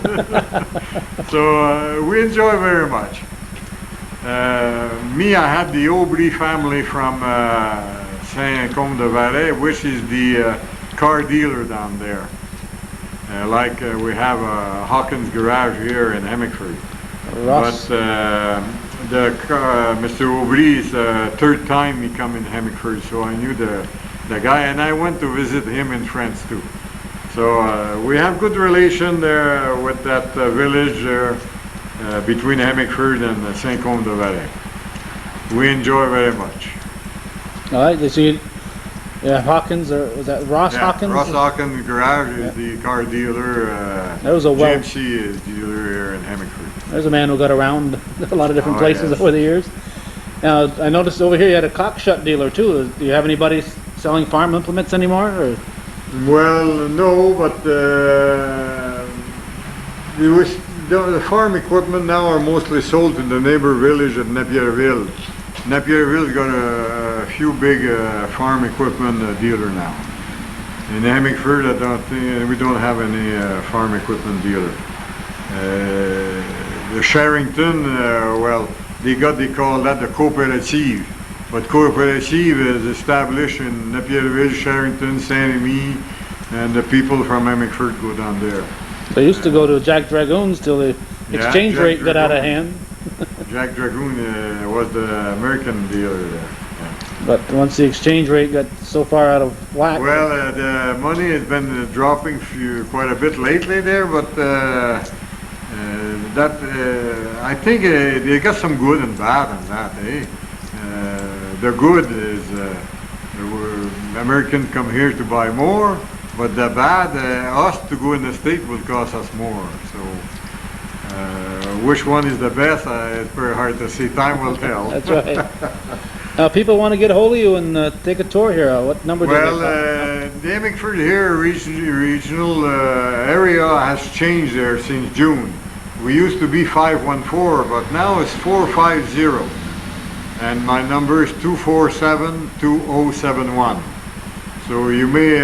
So we enjoy very much. Me, I had the Aubry family from Saint-Côme-de-Valais, which is the car dealer down there. We have a Hawkins garage here in Hemmingford. Ross. But Mr. Aubry is the 3rd time he come in Hemmingford, so I knew the guy, and I went to visit him in France too. So we have good relation there with that village there between Hemmingford and Saint-Côme-de-Valais. We enjoy very much. All right, so you have Hawkins, or was that Ross Hawkins? Ross Hawkins garage is the car dealer. That was a GMC is dealer here in Hemmingford. There's a man who got around a lot of different places yes. over the years. Now, I noticed over here you had a cockshut dealer too. Do you have anybody selling farm implements anymore? Or? Well, no, but the farm equipment now are mostly sold in the neighbor village at Napierville. Napierville's got a few big farm equipment dealer now. In Hemmingford, I don't think we don't have any farm equipment dealer. The Sherrington, they call that the cooperative. But cooperative is established in Napierville, Sherrington, Saint-Rémy, and the people from Hemmingford go down there. They used to go to Jack Dragoons till the exchange Jack rate got out of Dragoon. hand. Jack Dragoon was the American dealer there. Yeah. But once the exchange rate got so far out of whack. Well, the money has been dropping quite a bit lately there, but I think they got some good and bad in that, eh? The good is Americans come here to buy more, but the bad, us to go in the state will cost us more. So which one is the best? It's very hard to say. Time will tell. That's right. Now, people want to get a hold of you and take a tour here. What number do they call? The Hemmingford here regional area has changed there since June. We used to be 514, but now it's 450. And my number is 247-2071. So you may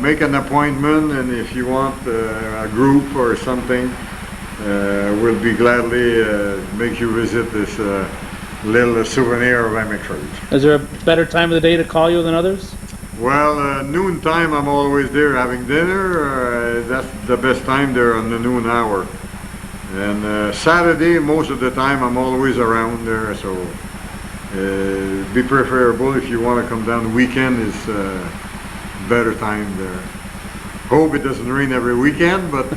make an appointment, and if you want a group or something, we'll be gladly make you visit this little souvenir of Hemmingford. Is there a better time of the day to call you than others? Well, noon time I'm always there having dinner. That's the best time there on the noon hour. And Saturday, most of the time I'm always around there, so be preferable if you want to come down. The weekend is better time there. Hope it doesn't rain every weekend, but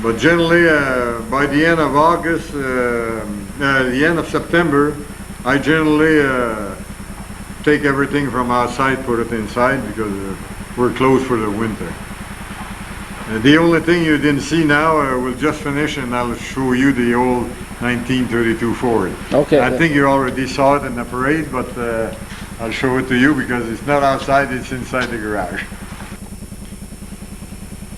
but generally by the end of August, the end of September, I generally take everything from outside, put it inside, because we're closed for the winter. The only thing you didn't see now, we'll just finish and I'll show you the old 1932 Ford. Okay. I think you already saw it in the parade, but I'll show it to you because it's not outside, it's inside the garage.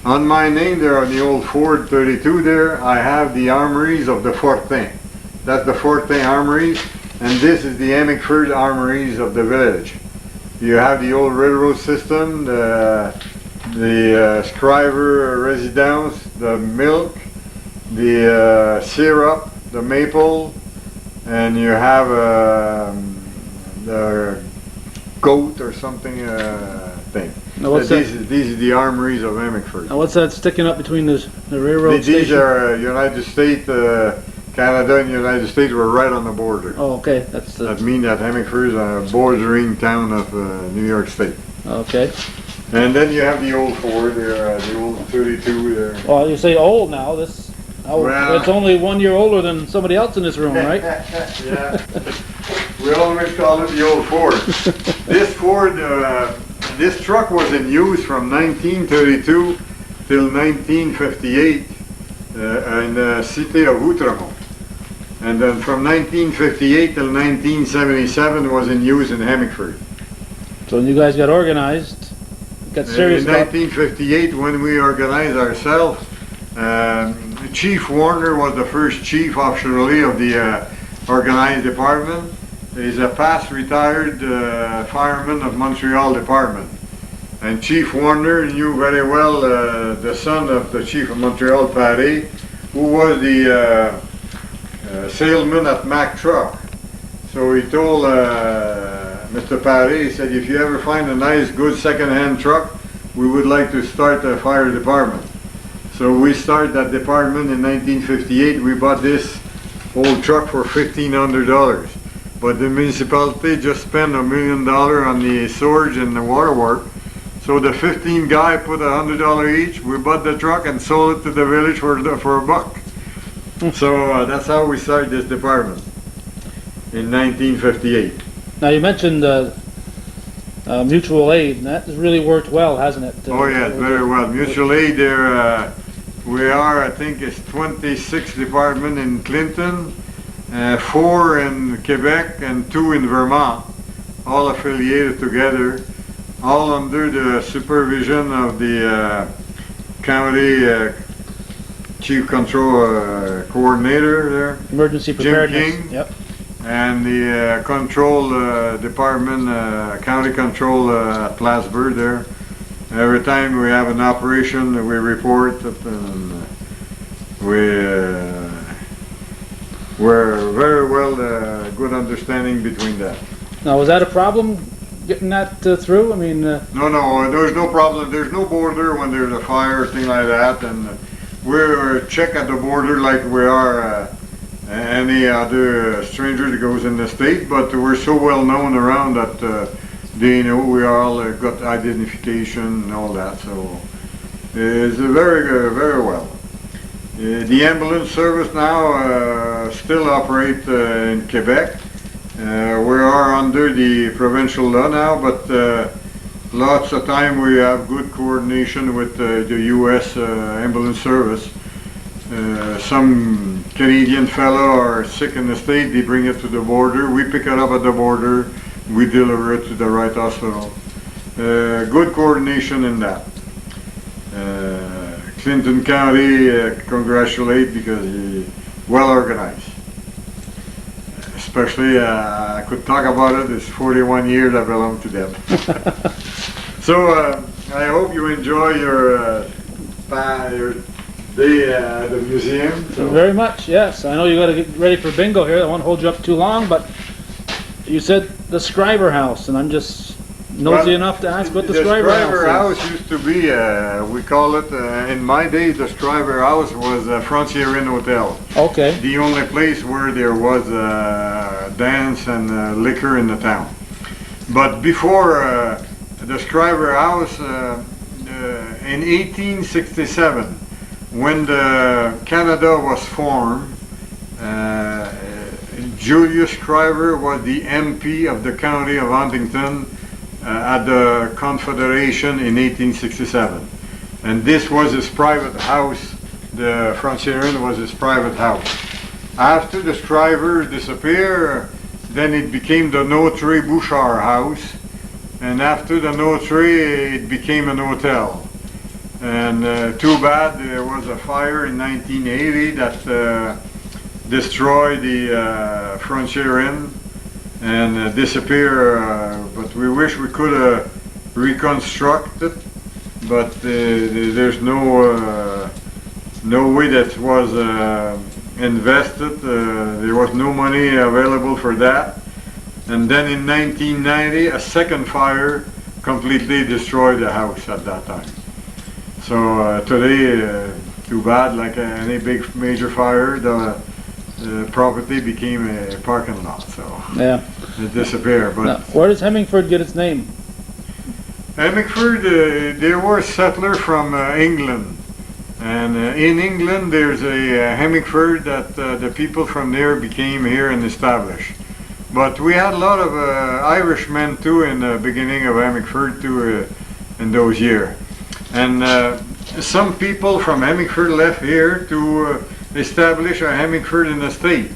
On my name there, on the old Ford 32 there, I have the armories of the Fortin. That's the Fortin armories, and this is the Hemmingford armories of the village. You have the old railroad system, the Scriver residence, the milk, the syrup, the maple, and you have the goat or something thing. Now what's these are the armories of Hemmingford. Now what's that sticking up between the railroad These station? are United States, Canada and United States were right on the border. Oh, okay. That's the... That means that Hemmingford is a bordering town of New York State. Okay. And then you have the old Ford there, the old 32 there. Well, you say old now. This it's only 1 year older than somebody else in this room, right? Yeah. We always call it the old Ford. This Ford, this truck was in use from 1932 till 1958 in the city of Outremont. And then from 1958 till 1977 was in use in Hemmingford. So when you guys got organized, got serious in about... 1958, when we organized ourselves, Chief Warner was the first chief officially of the organized department. He's a past retired fireman of Montreal department. And Chief Warner knew very well the son of the chief of Montreal, Patty, who was the salesman at Mack Truck. So he told Mr. Patty, he said, if you ever find a nice, good second-hand truck, we would like to start a fire department. So we started that department in 1958. We bought this old truck for $1,500. But the municipality just spent $1 million on the sewage and the water work. So the 15 guy put $100 each. We bought the truck and sold it to the village for $1. So that's how we started this department in 1958. Now you mentioned mutual aid, and that has really worked well, hasn't it? Oh yes, very well. Mutual aid there, we are, I think it's 26 department in Clinton, 4 in Quebec and 2 in Vermont, all affiliated together, all under the supervision of the county chief control coordinator there, Emergency preparedness. Jim King. Yep. And the control department, county control at Plattsburgh there. Every time we have an operation, we report it, and we're very well good understanding between that. Now, was that a problem getting that through? I mean, No, there's no problem. There's no border when there's a fire or thing like that, and we're check at the border like we are any other stranger that goes in the state, but we're so well known around that they know we all got identification and all that, so it's very very well. The ambulance service now still operate in Quebec. We are under the provincial law now, but lots of time we have good coordination with the U.S. ambulance service. Some Canadian fellow are sick in the state, they bring it to the border, we pick it up at the border, we deliver it to the right hospital. Good coordination in that. Clinton County congratulate because he well organized. Especially, I could talk about it. It's 41 years I belong to them. So I hope you enjoy your day at the museum. So. Very much, yes. I know you got to get ready for bingo here. I won't hold you up too long, but you said the Scriber House, and I'm just nosy enough to ask what the Scriber House is. Used to be, we call it, in my day, the Scriber House was a Frontier Inn Hotel. Okay. The only place where there was dance and liquor in the town. But before the Scriber House, in 1867, when Canada was formed, Julius Scriber was the MP of the county of Huntington at the Confederation in 1867. And this was his private house. The Frontier Inn was his private house. After the Scriber disappeared, then it became the Notre Bouchard House. And after the Notre, it became an hotel. And too bad there was a fire in 1980 that destroyed the Frontier Inn and disappear. But we wish we could reconstruct it. But there's no way that was invested. There was no money available for that. And then in 1990, a second fire completely destroyed the house at that time. So today, too bad, like any big major fire, the property became a parking lot. So yeah, it disappeared. But now, where does Hemmingford get its name? Hemmingford, there were settlers from England. And in England, there's a Hemmingford that the people from there became here and established. But we had a lot of Irishmen too in the beginning of Hemmingford too in those years. And some people from Hemmingford left here to establish a Hemmingford in the state.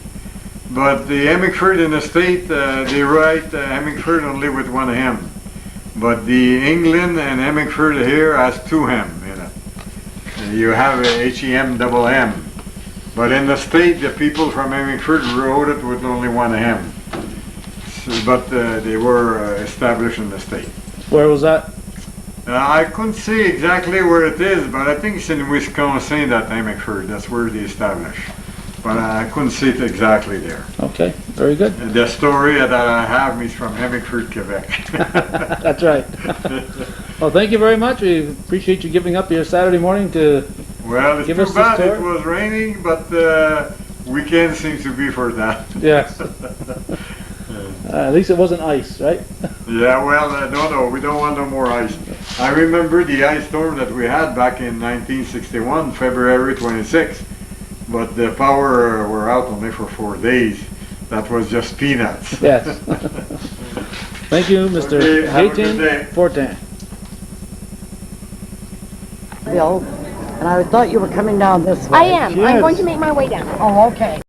But the Hemmingford in the state, they write Hemmingford only with one hem. But the England and Hemmingford here has two hem in it. You have a H-E-M double M. But in the state, the people from Hemmingford wrote it with only one hem. But they were established in the state. Where was that? I couldn't see exactly where it is, but I think it's in Wisconsin, that Hemmingford. That's where they established. But I couldn't see it exactly there. Okay, very good. And the story that I have is from Hemmingford, Quebec. That's right. Well, thank you very much. We appreciate you giving up your Saturday morning to Well, it's give too us the bad story. it was raining, but weekend seems to be for that. Yes. At least it wasn't ice, right? Yeah, well, no, we don't want no more ice. I remember the ice storm that we had back in 1961, February 26th, but the power were out only for 4 days. That was just peanuts. Yes. Thank you, Mr. Okay, have a good Gaetan day. Fortin. Bill, and I thought you were coming down this way. I am. I'm going to make my way down. Oh, okay.